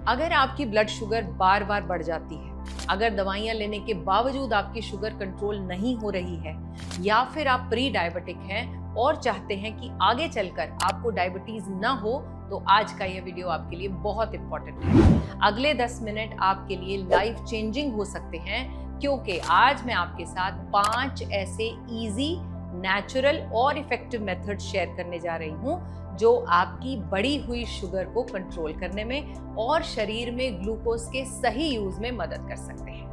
अगर आपकी blood sugar बार बार बढ़ जाती है, अगर दवाइयां लेने के बावजूद आपकी शुगर कंट्रोल नहीं हो रही है, या फिर आप प्री डायबिटिक हैं और चाहते हैं कि आगे चलकर आपको डायबिटीज ना हो, तो आज का यह वीडियो आपके लिए बहुत इंपॉर्टेंट है। अगले 10 मिनट आपके लिए लाइफ चेंजिंग हो सकते हैं, क्योंकि आज मैं आपके साथ 5 ऐसे इजी, नेचुरल और इफेक्टिव मेथड शेयर करने जा रही हूं जो आपकी बढ़ी हुई शुगर को कंट्रोल करने में और शरीर में ग्लूकोज के सही यूज में मदद कर सकते हैं।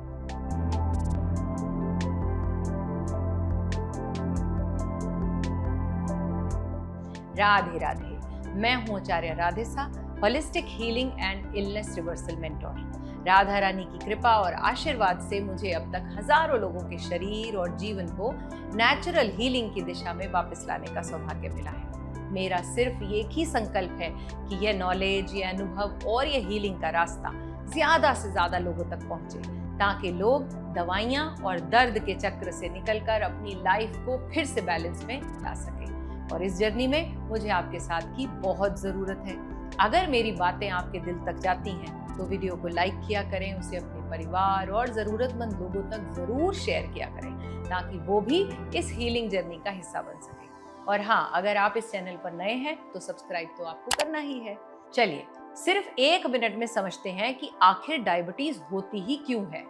राधे राधे, मैं हूं Acharya Radhesa, holistic healing and illness reversal mentor. Radha Rani की कृपा और आशीर्वाद से मुझे अब तक हजारों लोगों के शरीर और जीवन को नेचुरल हीलिंग की दिशा में वापस लाने का सौभाग्य मिला है। मेरा सिर्फ एक ही संकल्प है कि यह नॉलेज, यह अनुभव और यह हीलिंग का रास्ता ज्यादा से ज्यादा लोगों तक पहुंचे, ताकि लोग दवाइयां और दर्द के चक्र से निकलकर अपनी लाइफ को फिर से बैलेंस में ला सके। और इस जर्नी में मुझे आपके साथ की बहुत जरूरत है। अगर मेरी बातें आपके दिल तक जाती हैं तो वीडियो को लाइक किया करें, उसे अपने परिवार और जरूरतमंद लोगों तक जरूर शेयर किया करें, ताकि वो भी इस हीलिंग जर्नी का हिस्सा बन सके। और हाँ, अगर आप इस चैनल पर नए हैं तो सब्सक्राइब तो आपको करना ही है। चलिए सिर्फ 1 मिनट में समझते हैं कि आखिर डायबिटीज होती ही क्यों है।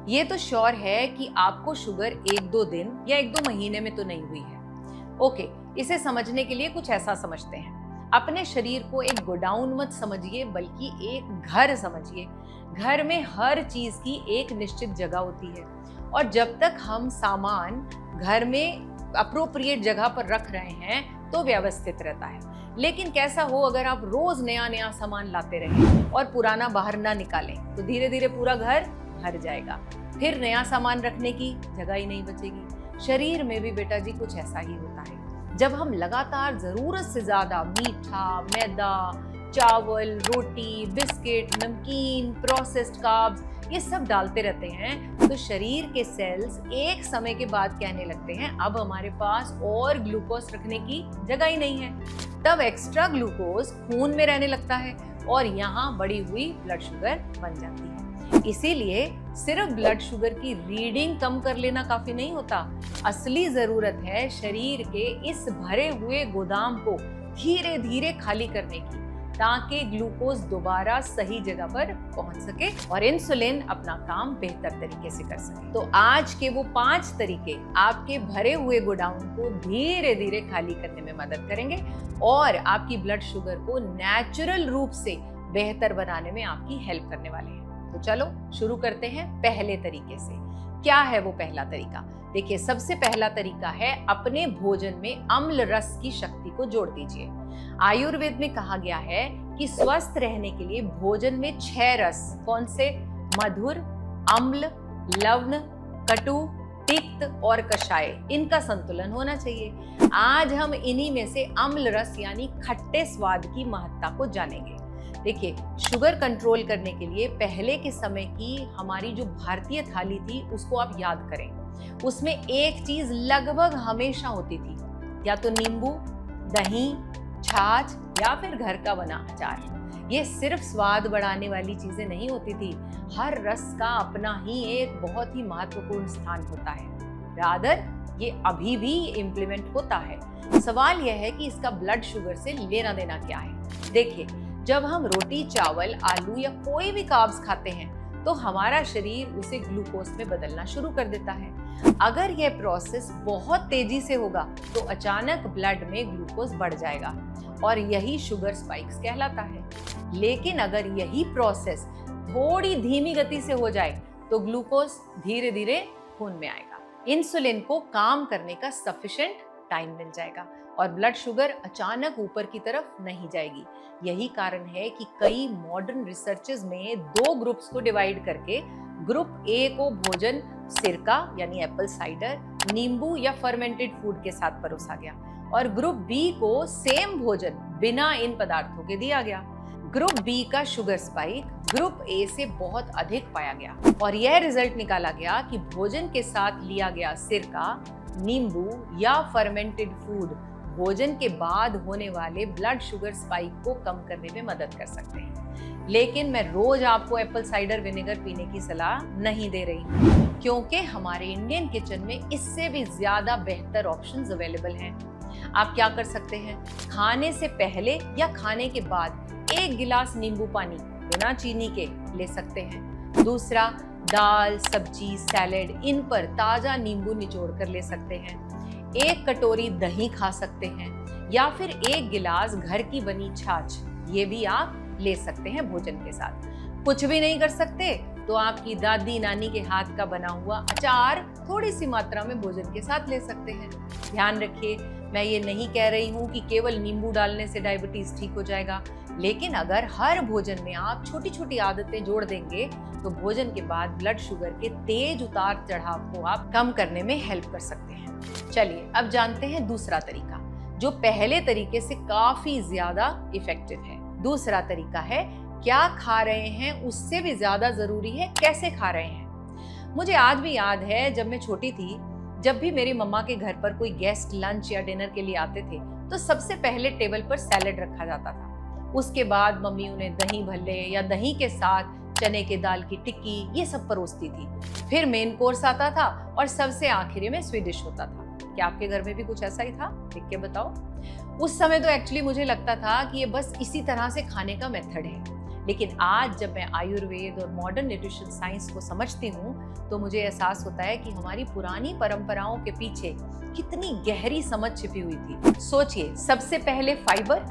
ये तो श्योर है कि आपको शुगर 1-2 दिन या 1-2 महीने में तो नहीं हुई है। ओके, इसे समझने के लिए कुछ ऐसा समझते हैं। अपने शरीर को एक गोडाउन मत समझिए, बल्कि एक घर समझिए। घर में हर चीज की एक निश्चित जगह होती है, और जब तक हम सामान घर में अप्रोप्रिएट जगह पर रख रहे हैं तो व्यवस्थित रहता है। लेकिन कैसा हो अगर आप रोज नया नया सामान लाते रहें और पुराना बाहर ना निकालें, तो धीरे धीरे पूरा घर भर जाएगा, फिर नया सामान रखने की जगह ही नहीं बचेगी। शरीर में भी बेटा जी कुछ ऐसा ही होता है। जब हम लगातार जरूरत से ज्यादा मीठा, मैदा, चावल, रोटी, बिस्किट, नमकीन, प्रोसेस्ड कार्ब्स ये सब डालते रहते हैं, तो शरीर के सेल्स एक समय के बाद कहने लगते हैं अब हमारे पास और ग्लूकोज रखने की जगह ही नहीं है। तब एक्स्ट्रा ग्लूकोज खून में रहने लगता है और यहाँ बढ़ी हुई ब्लड शुगर बन जाती है। इसीलिए सिर्फ ब्लड शुगर की रीडिंग कम कर लेना काफी नहीं होता। असली जरूरत है शरीर के इस भरे हुए गोदाम को धीरे धीरे खाली करने की, ताकि ग्लूकोज दोबारा सही जगह पर पहुंच सके और इंसुलिन अपना काम बेहतर तरीके से कर सके। तो आज के वो 5 तरीके आपके भरे हुए गोडाउन को धीरे धीरे खाली करने में मदद करेंगे और आपकी ब्लड शुगर को नेचुरल रूप से बेहतर बनाने में आपकी हेल्प करने वाले हैं। तो चलो शुरू करते हैं पहले तरीके से। क्या है वो पहला तरीका? देखिए, सबसे पहला तरीका है अपने भोजन में अम्ल रस की शक्ति को जोड़ दीजिए। आयुर्वेद में कहा गया है कि स्वस्थ रहने के लिए भोजन में 6 रस, कौन से? मधुर, अम्ल, लवण, कटु, तिक्त और कषाय, इनका संतुलन होना चाहिए। आज हम इन्हीं में से अम्ल रस यानी खट्टे स्वाद की महत्ता को जानेंगे। देखिए, शुगर कंट्रोल करने के लिए पहले के समय की हमारी जो भारतीय थाली थी उसको आप याद करें। उसमें एक चीज लगभग हमेशा होती थी, या तो नींबू, दही, छाछ या फिर घर का बना अचार। ये सिर्फ स्वाद बढ़ाने वाली चीजें नहीं होती थी, हर रस का अपना ही एक बहुत ही महत्वपूर्ण स्थान होता है। रादर ये अभी भी इम्प्लीमेंट होता है। सवाल यह है कि इसका ब्लड शुगर से लेना देना क्या है। देखिए, जब हम रोटी, चावल, आलू या कोई भी कार्ब्स खाते हैं तो हमारा शरीर उसे ग्लूकोज में बदलना शुरू कर देता है। अगर यह प्रोसेस बहुत तेजी से होगा तो अचानक ब्लड में ग्लूकोज बढ़ जाएगा और यही शुगर स्पाइक्स कहलाता है। लेकिन अगर यही प्रोसेस थोड़ी धीमी गति से हो जाए तो ग्लूकोज धीरे धीरे खून में आएगा, इंसुलिन को काम करने का सफिशिएंट टाइम मिल जाएगा और ब्लड शुगर अचानक ऊपर की तरफ नहीं जाएगी। यही कारण है कि कई मॉडर्न रिसर्चेस में 2 ग्रुप्स को डिवाइड करके ग्रुप ए को भोजन सिरका यानी एप्पल साइडर, नींबू या फर्मेंटेड फूड के साथ परोसा गया और ग्रुप बी को सेम भोजन बिना इन पदार्थों के दिया गया। ग्रुप बी का शुगर स्पाइक ग्रुप ए से बहुत अधिक पाया गया और यह रिजल्ट निकाला गया कि भोजन के साथ लिया गया सिरका, नींबू या फर्मेंटेड फूड भोजन के बाद होने वाले ब्लड शुगर स्पाइक को कम करने में मदद कर सकते हैं। लेकिन मैं रोज आपको एप्पल साइडर विनेगर पीने की सलाह नहीं दे रही हूँ, क्योंकि हमारे इंडियन किचन में इससे भी ज्यादा बेहतर ऑप्शंस अवेलेबल हैं। आप क्या कर सकते हैं, खाने से पहले या खाने के बाद 1 गिलास नींबू पानी बिना चीनी के ले सकते हैं। दूसरा, दाल, सब्जी, सैलेड, इन पर ताजा नींबू निचोड़ कर ले सकते हैं। 1 कटोरी दही खा सकते हैं या फिर 1 गिलास घर की बनी छाछ, ये भी आप ले सकते हैं भोजन के साथ। कुछ भी नहीं कर सकते तो आपकी दादी नानी के हाथ का बना हुआ अचार थोड़ी सी मात्रा में भोजन के साथ ले सकते हैं। ध्यान रखिए, मैं ये नहीं कह रही हूँ कि केवल नींबू डालने से डायबिटीज ठीक हो जाएगा, लेकिन अगर हर भोजन में आप छोटी छोटी आदतें जोड़ देंगे तो भोजन के बाद ब्लड शुगर के तेज उतार चढ़ाव को आप कम करने में हेल्प कर सकते हैं। चलिए अब जानते हैं दूसरा तरीका, जो पहले तरीके से काफी ज्यादा इफेक्टिव है। दूसरा तरीका है, क्या खा रहे हैं उससे भी ज्यादा जरूरी है कैसे खा रहे हैं। मुझे आज भी याद है, जब मैं छोटी थी, जब भी मेरी मम्मा के घर पर कोई गेस्ट लंच या डिनर के लिए आते थे तो सबसे पहले टेबल पर सैलेड रखा जाता था। उसके बाद मम्मी उन्हें दही भल्ले या दही के साथ चने के दाल की टिक्की ये सब परोसती थी। फिर मेन कोर्स आता था और सबसे आखिरी में स्वीडिश होता था। क्या आपके घर में भी कुछ ऐसा ही था? लिख के बताओ। उस समय तो एक्चुअली मुझे लगता था कि ये बस इसी तरह से खाने का मेथड है, लेकिन आज जब मैं आयुर्वेद और मॉडर्न न्यूट्रिशन साइंस को समझती हूँ तो मुझे एहसास होता है कि हमारी पुरानी परंपराओं के पीछे कितनी गहरी समझ छिपी हुई थी। सोचिए, सबसे पहले फाइबर,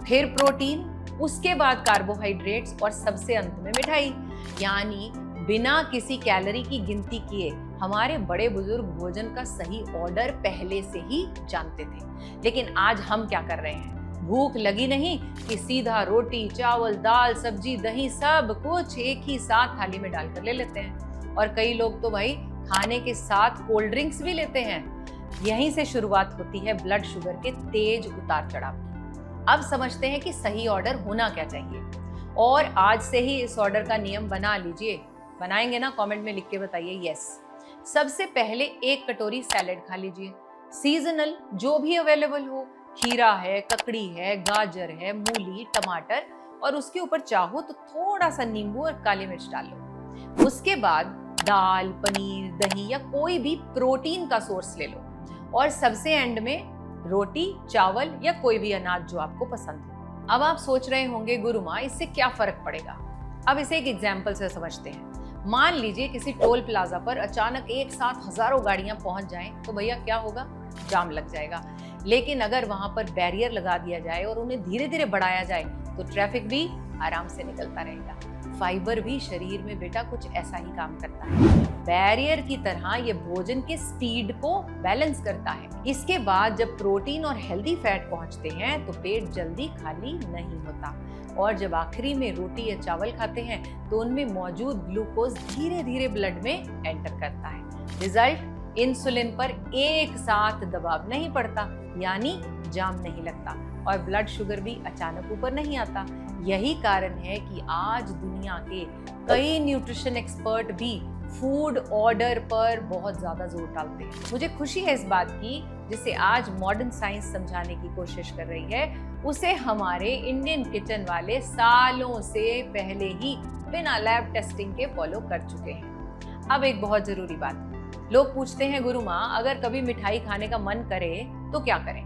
फिर प्रोटीन, उसके बाद कार्बोहाइड्रेट्स और सबसे अंत में मिठाई। यानी बिना किसी कैलोरी की गिनती किए हमारे बड़े बुजुर्ग भोजन का सही ऑर्डर पहले से ही जानते थे। लेकिन आज हम क्या कर रहे हैं, भूख लगी नहीं कि सीधा रोटी, चावल, दाल, सब्जी, दही सब कुछ एक ही साथ थाली में डालकर ले लेते हैं। और कई लोग तो भाई खाने के साथ कोल्ड ड्रिंक्स भी लेते हैं। यहीं से शुरुआत होती है ब्लड शुगर के तेज उतार चढ़ाव की। अब समझते हैं कि सही ऑर्डर होना क्या चाहिए, और आज से ही इस ऑर्डर का नियम बना लीजिए। बनाएंगे ना? कमेंट में लिख के बताइए यस। सबसे पहले 1 कटोरी सैलेड खा लीजिए, सीजनल जो भी अवेलेबल हो। खीरा है, ककड़ी है, गाजर है, मूली, टमाटर, और उसके ऊपर चाहो तो थोड़ा सा नींबू और काली मिर्च डाल लो। उसके बाद दाल, पनीर, दही या कोई भी प्रोटीन का सोर्स ले लो, और सबसे एंड में रोटी, चावल या कोई भी अनाज जो आपको पसंद हो। अब आप सोच रहे होंगे, गुरु माँ इससे क्या फर्क पड़ेगा? अब इसे एक एग्जाम्पल से समझते हैं। मान लीजिए किसी टोल प्लाजा पर अचानक एक साथ हजारों गाड़ियां पहुंच जाएं, तो भैया क्या होगा? जाम लग जाएगा। लेकिन अगर वहां पर बैरियर लगा दिया जाए और उन्हें धीरे धीरे बढ़ाया जाए तो ट्रैफिक भी आराम से निकलता रहेगा। फाइबर भी शरीर में बेटा कुछ ऐसा ही काम करता है। बैरियर की तरह ये भोजन के स्पीड को बैलेंस करता है। इसके बाद जब प्रोटीन और हेल्दी फैट पहुंचते हैं तो पेट जल्दी खाली नहीं होता, और जब आखिरी में रोटी या चावल खाते हैं तो उनमें मौजूद ग्लूकोज धीरे धीरे ब्लड में एंटर करता है। रिजल्ट, इंसुलिन पर एक साथ दबाव नहीं पड़ता, यानी जाम नहीं लगता, और ब्लड शुगर भी अचानक ऊपर नहीं आता। यही कारण है कि आज दुनिया के कई न्यूट्रिशन एक्सपर्ट भी फूड ऑर्डर पर बहुत ज्यादा जोर डालते हैं। मुझे खुशी है इस बात की, जिसे आज मॉडर्न साइंस समझाने की कोशिश कर रही है, उसे हमारे इंडियन किचन वाले सालों से पहले ही बिना लैब टेस्टिंग के फॉलो कर चुके हैं। अब एक बहुत जरूरी बात, लोग पूछते हैं, गुरु माँ अगर कभी मिठाई खाने का मन करे तो क्या करें?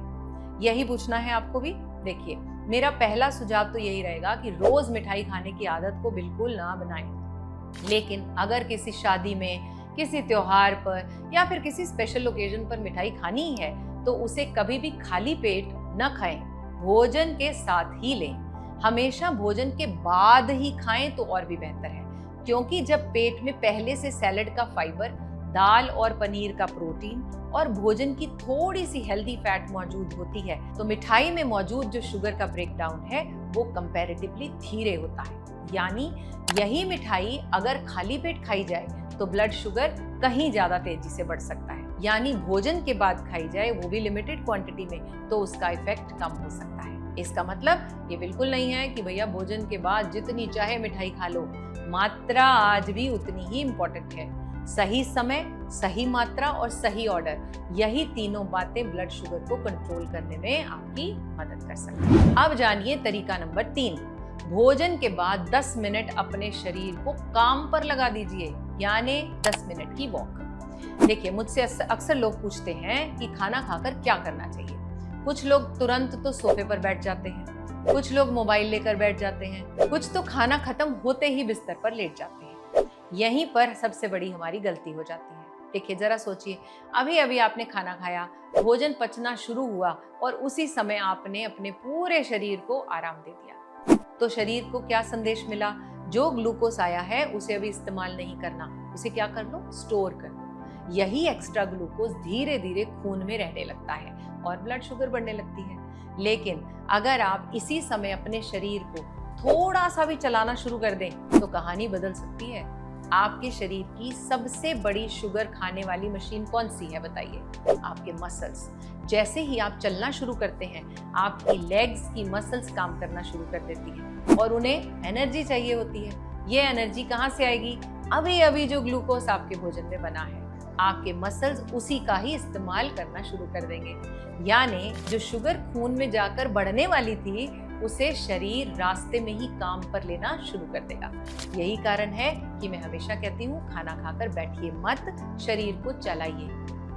यही पूछना है आपको भी। देखिए, मेरा पहला सुझाव तो यही रहेगा कि रोज मिठाई खाने की आदत को बिल्कुल ना बनाएं। लेकिन अगर किसी शादी में, किसी त्योहार पर या फिर किसी स्पेशल ओकेजन पर मिठाई खानी है तो उसे कभी भी खाली पेट न खाएं, भोजन के साथ ही लें। हमेशा भोजन के बाद ही खाएं तो और भी बेहतर है, क्योंकि जब पेट में पहले से सैलेड का फाइबर, दाल और पनीर का प्रोटीन और भोजन की थोड़ी सी हेल्दी फैट मौजूद होती है तो मिठाई में मौजूद जो शुगर का ब्रेकडाउन है वो कंपैरेटिवली धीरे होता है। यानी यही मिठाई अगर खाली पेट खाई जाए तो ब्लड शुगर कहीं ज्यादा तेजी से बढ़ सकता है। यानी भोजन के बाद खाई जाए, वो भी लिमिटेड क्वांटिटी में, तो उसका इफेक्ट कम हो सकता है। इसका मतलब ये बिल्कुल नहीं है कि भैया भोजन के बाद जितनी चाहे मिठाई खा लो। मात्रा आज भी उतनी ही इम्पोर्टेंट है। सही समय, सही मात्रा और सही ऑर्डर, यही तीनों बातें ब्लड शुगर को कंट्रोल करने में आपकी मदद कर सकती हैं। अब जानिए तरीका नंबर 3। भोजन के बाद 10 मिनट अपने शरीर को काम पर लगा दीजिए, यानी 10 मिनट की वॉक। देखिए, मुझसे अक्सर लोग पूछते हैं कि खाना खाकर क्या करना चाहिए। कुछ लोग तुरंत तो सोफे पर बैठ जाते हैं, कुछ लोग मोबाइल लेकर बैठ जाते हैं, कुछ तो खाना खत्म होते ही बिस्तर पर लेट जाते हैं। यहीं पर सबसे बड़ी हमारी गलती हो जाती है। देखिए, जरा सोचिए, अभी अभी आपने खाना खाया, भोजन पचना शुरू हुआ और उसी समय आपने अपने पूरे शरीर को आराम दे दिया। तो शरीर को क्या संदेश मिला? जो ग्लूकोज आया है उसे अभी इस्तेमाल नहीं करना, उसे क्या कर लो? स्टोर कर लो। यही एक्स्ट्रा ग्लूकोज धीरे धीरे खून में रहने लगता है और ब्लड शुगर बढ़ने लगती है। लेकिन अगर आप इसी समय अपने शरीर को थोड़ा सा भी चलाना शुरू कर दें तो कहानी बदल सकती है। आपके शरीर की सबसे बड़ी शुगर खाने वाली मशीन कौन सी है बताइए? आपके मसल्स। जैसे ही आप चलना शुरू करते हैं, आपकी लेग्स की मसल्स काम करना शुरू कर देती हैं और उन्हें एनर्जी चाहिए होती है। ये एनर्जी कहाँ से आएगी? अभी अभी जो ग्लूकोज आपके भोजन में बना है, आपके मसल्स उसी का ही इस्तेमाल करना शुरू कर देंगे। यानी जो शुगर खून में जाकर बढ़ने वाली थी, उसे शरीर रास्ते में ही काम पर लेना शुरू कर देगा। यही कारण है कि मैं हमेशा कहती हूँ, खाना खाकर बैठिए मत, शरीर को चलाइए।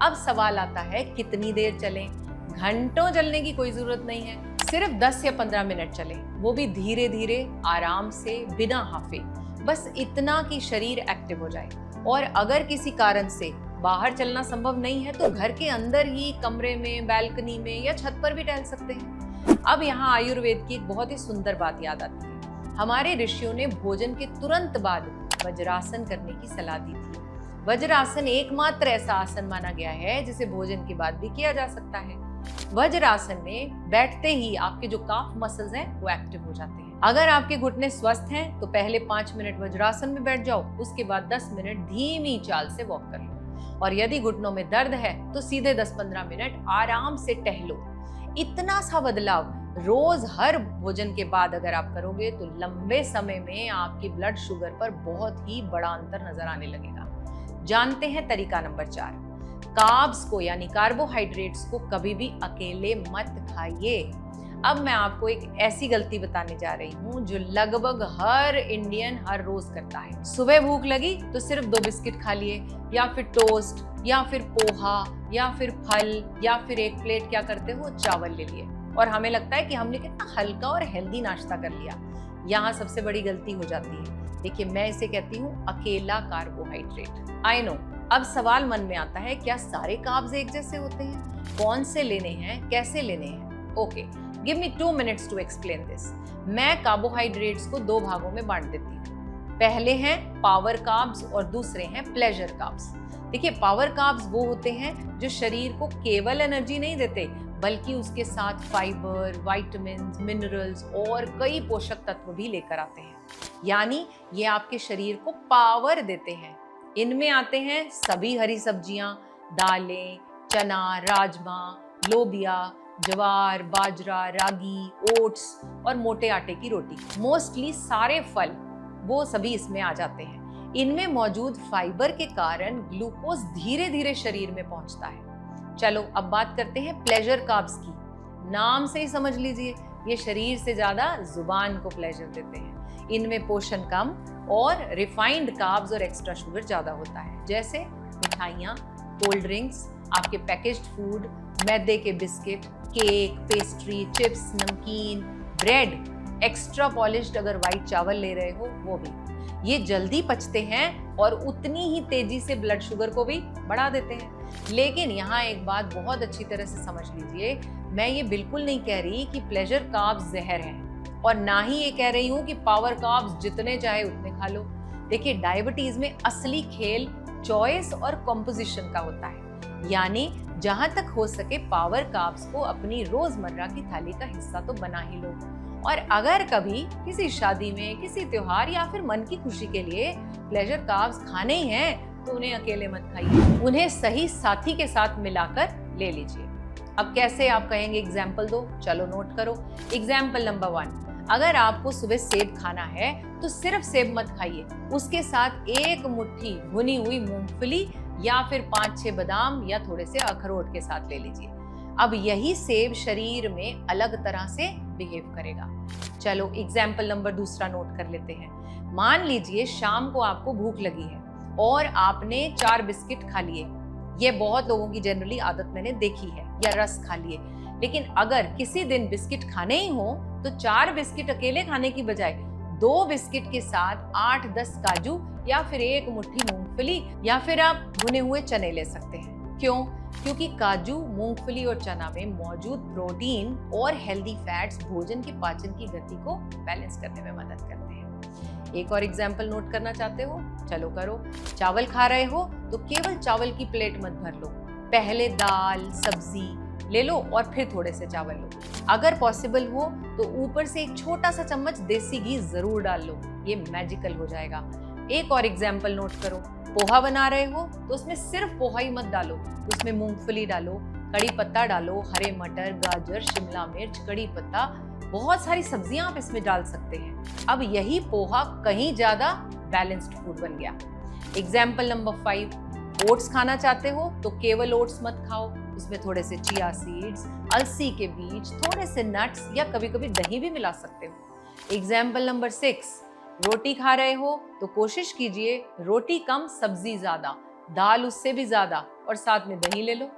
अब सवाल आता है, कितनी देर चलें? घंटों चलने की कोई जरूरत नहीं है, सिर्फ 10 या 15 मिनट चलें, वो भी धीरे धीरे, आराम से, बिना हाफे। बस इतना कि शरीर एक्टिव हो जाए। और अगर किसी कारण से बाहर चलना संभव नहीं है तो घर के अंदर ही कमरे में, बैल्कनी में या छत पर भी टहल सकते हैं। अब यहाँ आयुर्वेद की एक बहुत ही सुंदर बात याद आती है। हमारे ऋषियों ने भोजन के तुरंत बाद वज्रासन करने की सलाह दी थी। वज्रासन एकमात्र ऐसा आसन माना गया है जिसे भोजन के बाद भी किया जा सकता है। वज्रासन में बैठते ही आपके जो काफ मसल्स हैं वो एक्टिव हो जाते हैं। अगर आपके घुटने स्वस्थ हैं तो पहले 5 मिनट वज्रासन में बैठ जाओ, उसके बाद 10 मिनट धीमी चाल से वॉक कर लो। और यदि घुटनों में दर्द है तो सीधे 10-15 मिनट आराम से टहलो। इतना सा बदलाव रोज हर भोजन के बाद अगर आप करोगे तो लंबे समय में आपकी ब्लड शुगर पर बहुत ही बड़ा अंतर नजर आने लगेगा। जानते हैं तरीका नंबर 4। कार्ब्स को यानी कार्बोहाइड्रेट्स को कभी भी अकेले मत खाइए। अब मैं आपको एक ऐसी गलती बताने जा रही हूँ जो लगभग हर इंडियन हर रोज करता है। सुबह भूख लगी तो सिर्फ 2 बिस्किट खा लिए, या फिर टोस्ट, या फिर पोहा, या फिर फल, या फिर एक प्लेट क्या करते हो, चावल ले लिए और हमें लगता है कि हमने कितना हल्का और हेल्दी नाश्ता कर लिया। यहाँ सबसे बड़ी गलती हो जाती है। देखिए, मैं इसे कहती हूँ अकेला कार्बोहाइड्रेट। आई नो, अब सवाल मन में आता है, क्या सारे कार्ब्स एक जैसे होते हैं? कौन से लेने हैं, कैसे लेने हैं? Okay, give me 2 minutes to explain this. मैं कार्बोहाइड्रेट्स को 2 भागों में बांट देती हूँ। पहले हैं पावर कार्ब्स और दूसरे हैं प्लेजर कार्ब्स। देखिए, पावर कार्ब्स वो होते हैं जो शरीर को केवल एनर्जी नहीं देते बल्कि उसके साथ फाइबर, विटामिन्स, मिनरल्स और कई पोषक तत्व भी लेकर आते हैं। यानी ये आपके शरीर को पावर देते हैं। इनमें आते हैं सभी हरी सब्जियां, दालें, चना, राजमा, लोबिया, ज्वार, बाजरा, रागी, ओट्स और मोटे आटे की रोटी। मोस्टली सारे फल वो सभी इसमें आ जाते हैं। इनमें मौजूद फाइबर के कारण ग्लूकोज धीरे धीरे शरीर में पहुंचता है। चलो अब बात करते हैं प्लेजर कार्ब्स की। नाम से ही समझ लीजिए, ये शरीर से ज्यादा जुबान को प्लेजर देते हैं। इनमें पोषण कम और रिफाइंड कार्ब्स और एक्स्ट्रा शुगर ज्यादा होता है, जैसे मिठाइयाँ, कोल्ड ड्रिंक्स, आपके पैकेज्ड फूड, मैदे के बिस्किट, केक, पेस्ट्री, चिप्स, नमकीन, ब्रेड, एक्स्ट्रा पॉलिश्ड अगर व्हाइट चावल ले रहे हो वो भी। ये जल्दी पचते हैं और उतनी ही तेजी से ब्लड शुगर को भी बढ़ा देते हैं। लेकिन यहाँ एक बात बहुत अच्छी तरह से समझ लीजिए, मैं ये बिल्कुल नहीं कह रही कि प्लेजर कार्ब्स जहर हैं और ना ही ये कह रही हूँ कि पावर कार्ब्स जितने चाहे उतने खा लो। देखिए, डायबिटीज में असली खेल चॉइस और कॉम्पोजिशन का होता है। यानी जहां तक हो सके पावर कार्ब्स को अपनी रोजमर्रा की थाली का हिस्सा तो बना ही लो। और अगर कभी किसी शादी में, किसी त्योहार या फिर मन की खुशी के लिए प्लेजर कार्ब्स खाने ही हैं तो उन्हें अकेले मत खाइए, उन्हें सही साथी के साथ मिलाकर ले लीजिए। अब कैसे आप कहेंगे एग्जाम्पल दो? चलो नोट करो। एग्जाम्पल नंबर 1, अगर आपको सुबह सेब खाना है तो सिर्फ सेब मत खाइए, उसके साथ एक मुट्ठी भुनी हुई मूंगफली या फिर 5-6 बादाम या थोड़े से अखरोट के साथ ले लीजिए। अब यही सेब शरीर में अलग तरह से बिहेव करेगा। चलो एग्जाम्पल नंबर दूसरा नोट कर लेते हैं। मान लीजिए शाम को आपको भूख लगी है और आपने 4 बिस्किट खा लिए। ये बहुत लोगों की जनरली आदत मैंने देखी है, या रस खा लिए। लेकिन अगर किसी दिन बिस्किट खाने ही हो तो 4 बिस्किट अकेले खाने की बजाय 2 बिस्किट के साथ 8-10 काजू या फिर एक मुट्ठी मूंगफली या फिर आप भुने हुए चने ले सकते हैं। क्यों? क्योंकि काजू, मूंगफली और चना में मौजूद प्रोटीन और हेल्दी फैट्स भोजन के पाचन की गति को बैलेंस करने में मदद करते हैं। एक और एग्जाम्पल नोट करना चाहते हो? चलो करो। चावल खा रहे हो तो केवल चावल की प्लेट मत भर लो, पहले दाल सब्जी ले लो और फिर थोड़े से चावल लो। अगर पॉसिबल हो तो ऊपर से एक छोटा सा चम्मच देसी घी जरूर डाल लो, ये मैजिकल हो जाएगा। एक और एग्जाम्पल नोट करो। पोहा बना रहे हो तो उसमें सिर्फ पोहा ही मत डालो, उसमें मूंगफली डालो, कड़ी पत्ता डालो, हरे मटर, गाजर, शिमला मिर्च, कड़ी पत्ता, बहुत सारी सब्जियां आप इसमें डाल सकते हैं। अब यही पोहा कहीं ज्यादा बैलेंस्ड फूड बन गया। एग्जाम्पल नंबर 5, ओट्स खाना चाहते हो तो केवल ओट्स मत खाओ, उसमें थोड़े से चिया सीड्स, अलसी के बीज, थोड़े से नट्स या कभी कभी दही भी मिला सकते हो। एग्जाम्पल नंबर 6, रोटी खा रहे हो तो कोशिश कीजिए रोटी कम सब्जी ज्यादा, दाल उससे भी ज्यादा और साथ में दही ले लो।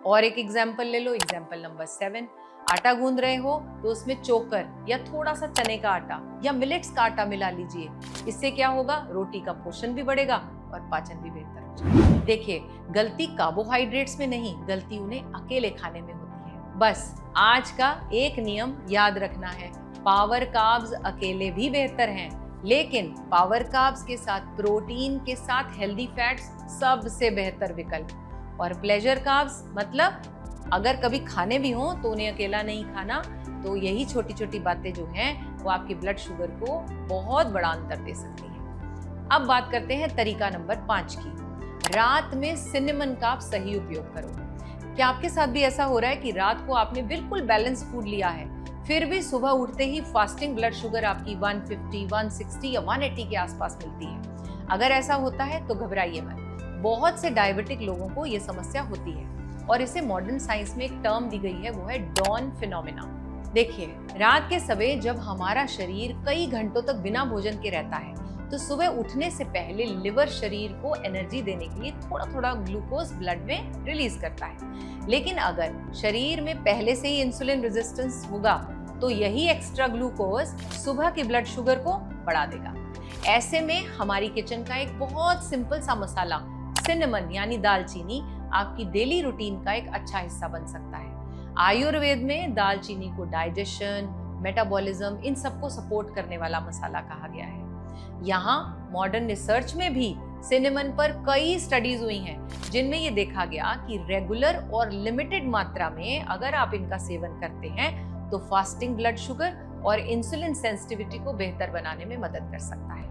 और एक एग्जाम्पल ले लो, एग्जाम्पल नंबर 7, आटा गूंद रहे हो तो उसमें चोकर या थोड़ा सा चने का आटा या मिलेट्स का आटा मिला लीजिए। इससे क्या होगा? रोटी का पोषण भी बढ़ेगा और पाचन भी बेहतर हो जाएगा। देखिए, गलती कार्बोहाइड्रेट्स में नहीं, गलती उन्हें अकेले खाने में होती है। बस आज का एक नियम याद रखना है, पावर कार्ब्स अकेले भी बेहतर हैं, लेकिन पावर कार्ब्स के साथ प्रोटीन के साथ हेल्दी फैट्स सबसे बेहतर विकल्प। और प्लेजर कार्ब्स मतलब अगर कभी खाने भी हो तो उन्हें अकेला नहीं खाना। तो यही छोटी छोटी बातें जो हैं वो आपकी ब्लड शुगर को बहुत बड़ा अंतर दे सकती हैं। अब बात करते हैं तरीका नंबर 5 की। रात में सिनेमन का आप सही उपयोग करो। क्या आपके साथ भी ऐसा हो रहा है कि रात को आपने बिल्कुल बैलेंस फूड लिया है, फिर भी सुबह उठते ही फास्टिंग ब्लड शुगर आपकी 150, 160 या 180 के आसपास मिलती है? अगर ऐसा होता है तो घबराइए मत। बहुत से डायबिटिक लोगों को ये समस्या होती है और इसे मॉडर्न साइंस में एक टर्म दी गई है, वो है डॉन फिनोमेना। देखिए, रात के समय जब हमारा शरीर कई घंटों तक बिना भोजन के रहता है तो सुबह उठने से पहले लिवर शरीर को एनर्जी देने के लिए थोड़ा थोड़ा ग्लूकोज ब्लड में रिलीज करता है। लेकिन अगर शरीर में पहले से ही इंसुलिन रेजिस्टेंस होगा तो यही एक्स्ट्रा ग्लूकोज सुबह की ब्लड शुगर को बढ़ा देगा। ऐसे में हमारी किचन का एक बहुत सिंपल सा मसाला सिनेमन यानी दालचीनी आपकी डेली रूटीन का एक अच्छा हिस्सा बन सकता है। आयुर्वेद में दालचीनी को डाइजेशन, मेटाबॉलिज्म, इन सबको सपोर्ट करने वाला मसाला कहा गया है। यहाँ मॉडर्न रिसर्च में भी सिनेमन पर कई स्टडीज हुई हैं जिनमें ये देखा गया कि रेगुलर और लिमिटेड मात्रा में अगर आप इनका सेवन करते हैं तो फास्टिंग ब्लड शुगर और इंसुलिन सेंसिटिविटी को बेहतर बनाने में मदद कर सकता है।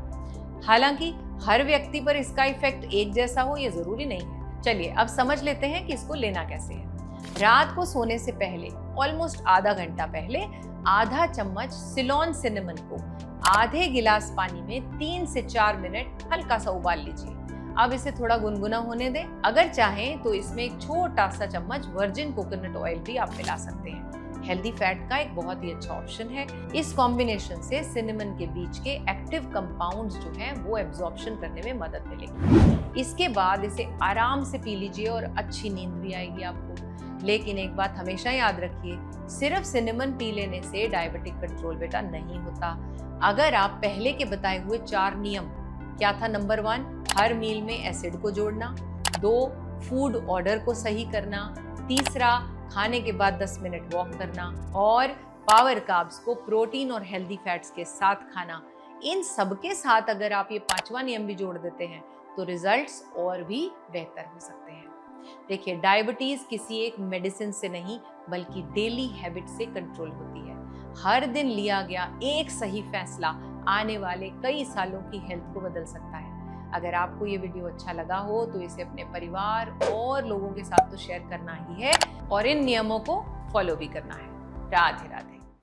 हालांकि हर व्यक्ति पर इसका इफेक्ट एक जैसा हो ये जरूरी नहीं है। चलिए अब समझ लेते हैं कि इसको लेना कैसे है। रात को सोने से पहले ऑलमोस्ट आधा घंटा पहले आधा चम्मच सिलोन सिनेमन को आधे गिलास पानी में 3 से 4 मिनट हल्का सा उबाल लीजिए। अब इसे थोड़ा गुनगुना होने दें। अगर चाहें तो इसमें एक छोटा सा चम्मच वर्जिन कोकोनट ऑयल भी आप मिला सकते हैं। हेल्दी फैट का एक बहुत ही अच्छा ऑप्शन है। इस कॉम्बिनेशन से सिनेमन के बीच के एक्टिव कंपाउंड्स जो हैं वो एब्जॉर्प्शन करने में मदद मिलेगी। इसके बाद इसे आराम से पी लीजिए और अच्छी नींद भी आएगी आपको। लेकिन एक बात हमेशा याद रखिए, सिर्फ सिनेमन पी लेने से डायबिटिक कंट्रोल बेटा नहीं होता। अगर आप पहले के बताए हुए 4 नियम, क्या था? नंबर 1, हर मील में एसिड को जोड़ना, 2, फूड ऑर्डर को सही करना, तीसरा, खाने के बाद 10 मिनट वॉक करना, और पावर कार्ब्स को प्रोटीन और हेल्दी फैट्स के साथ खाना। इन सब के साथ अगर आप ये 5वां नियम भी जोड़ देते हैं तो रिजल्ट्स और भी बेहतर हो सकते हैं। देखिए, डायबिटीज किसी एक मेडिसिन से नहीं बल्कि डेली हैबिट से कंट्रोल होती है। हर दिन लिया गया एक सही फैसला आने वाले कई सालों की हेल्थ को बदल सकता है। अगर आपको ये वीडियो अच्छा लगा हो तो इसे अपने परिवार और लोगों के साथ तो शेयर करना ही है और इन नियमों को फॉलो भी करना है। राधे राधे।